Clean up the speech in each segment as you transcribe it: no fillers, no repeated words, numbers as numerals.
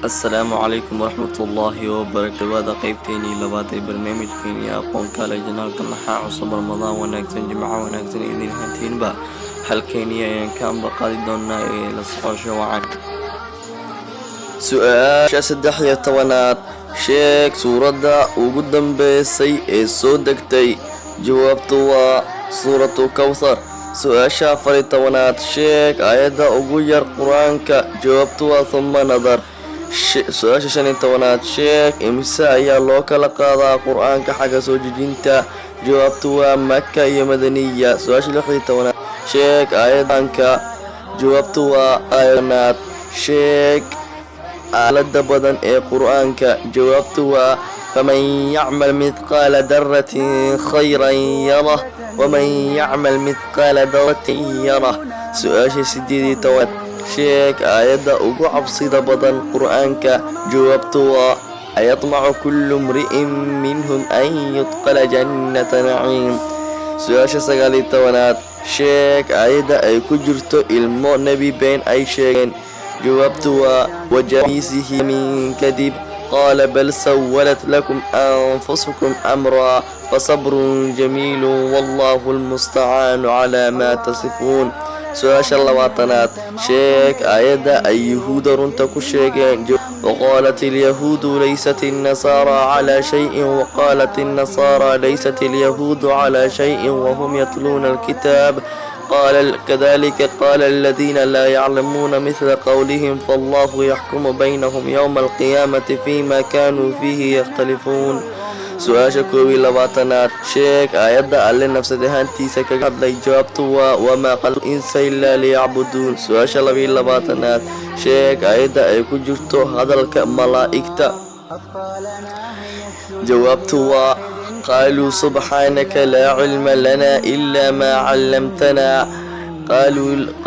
السلام عليكم ورحمة الله وبركاته. هذا قيبتيني لباتي برنامج كيني أقوم كالا جنال كمحا عصب رمضان وناكتن جمعة وناكتن إذن هانتين با هل كيني كان بقالي دونا إلى الصفاشة وعن سؤال شاسدحية توانات شيك سورة وقدم بيسي سودكتي جوابتوا سورة كوثر سؤال شافري توانات شيك آيات أغير قرآنك جوابتوا ثم نظر su-aasha 15aad sheeg imise ayaa loo kala qaadaa qur-aanka xagga soo dejinta jawaabtu waa maka iyo madaniya. su-aasha 16aad sheeg aayadanka jawaabtu waa aayanaad. sheeg aalada badan ee qur-aanka jawaabtu waa faman yacmal mithqaala daratin khayran yarah waman yacmal mithqaala daratin yarah. su-aasha 18aad sheeg aayadda ugu cabsida badan qur-aanka jawaabtu waa ayatmacu kullu mri'in minhum an yudqala jannata naciim. su-aasha 19aad sheeg aayadda ay ku jirto ilmo nebi been ay sheegeen jawaabtu waa wajamiisihi min kadib qaala bal sawalat lakum anfusukum amraa fasabrun jamiilun wallahu almustacaanu calaa maa tasifuun. su-aasha 20aad sheeg aayadda ay yahuuda runta ku sheegeen waqaalat alyahuudu laysat النasaara calaa shayin waqaalat النasaara laysat alyahuudu calaa shayin wahum yatluuna alkitaab kadalika qaala aladiina laa yaclamuuna mithla qowlihim fallahu yaxkumu baynahum yowma alqiyaamati fima kanuu fiihi yakhtalifuun. su-aasha 21aad sheeg aayadda alle nafsad ahaantiisa kaga hadlay jawaabtu waa wamaa khalaqtu insa ilaa liyacbuduun. su-aasha 22aad sheeg aayadda ay ku jirto hadalka malaa'igta jawaabtu waa qaaluu subxaanaka laa cilma lanaa ilaa maa callamtanaa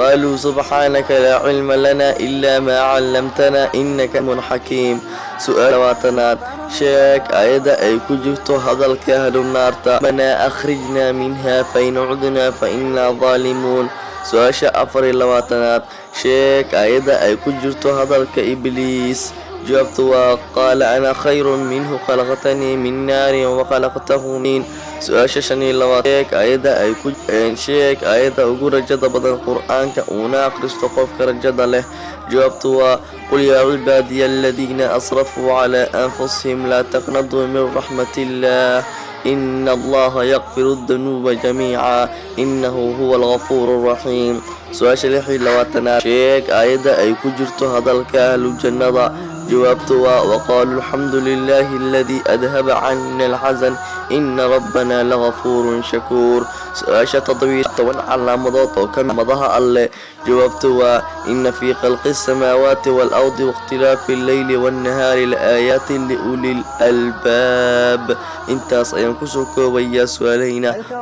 قالوا سبحانك لا علم لنا إلا ما علمتنا إنك من حكيم. سؤال 23aad sheeg aayadda ay ku jirto hadalka ahlu naarta bana akhrijna minha fain cudna fainaa zaalimuun. su-aasha 24aad sheeg aayadda ay ku jirto hadalka ibliis jawaabtu waa qaala ana khayrun minhu khalaqtanii min naarin wakhalaqtahu min. su-aasha 25aad sheeg aayadda ay ku sheeg aayadda ugu rajada badan qur-aanka uuna akhristo qofka rajada leh jawaabtu waa qul yaa cibaadiya aladiina asrafuu calaa anfusihim laa taqnaduu min raxmatillah ina allaha yakfiru dunuuba jamiica inahu huwa algafuuru raxiim. su-aasha 26aad sheeg aayadda ay ku jirto hadalka ahlu jannada jawaabtu waa waqaaluu alxamdu lilahi aladii adhaba cana alxasan ina rabbana lagafuurun shakuur. su-aasha 17 calaamadood oo ka madaha alle jawaabtu waa ina fii khalqi asamaawaati waalardi waاkhtilaafi alleyli waannahaari laaayaati liuli lalbaab. intaas ayaan kusoo koobayaa su-aalahayna.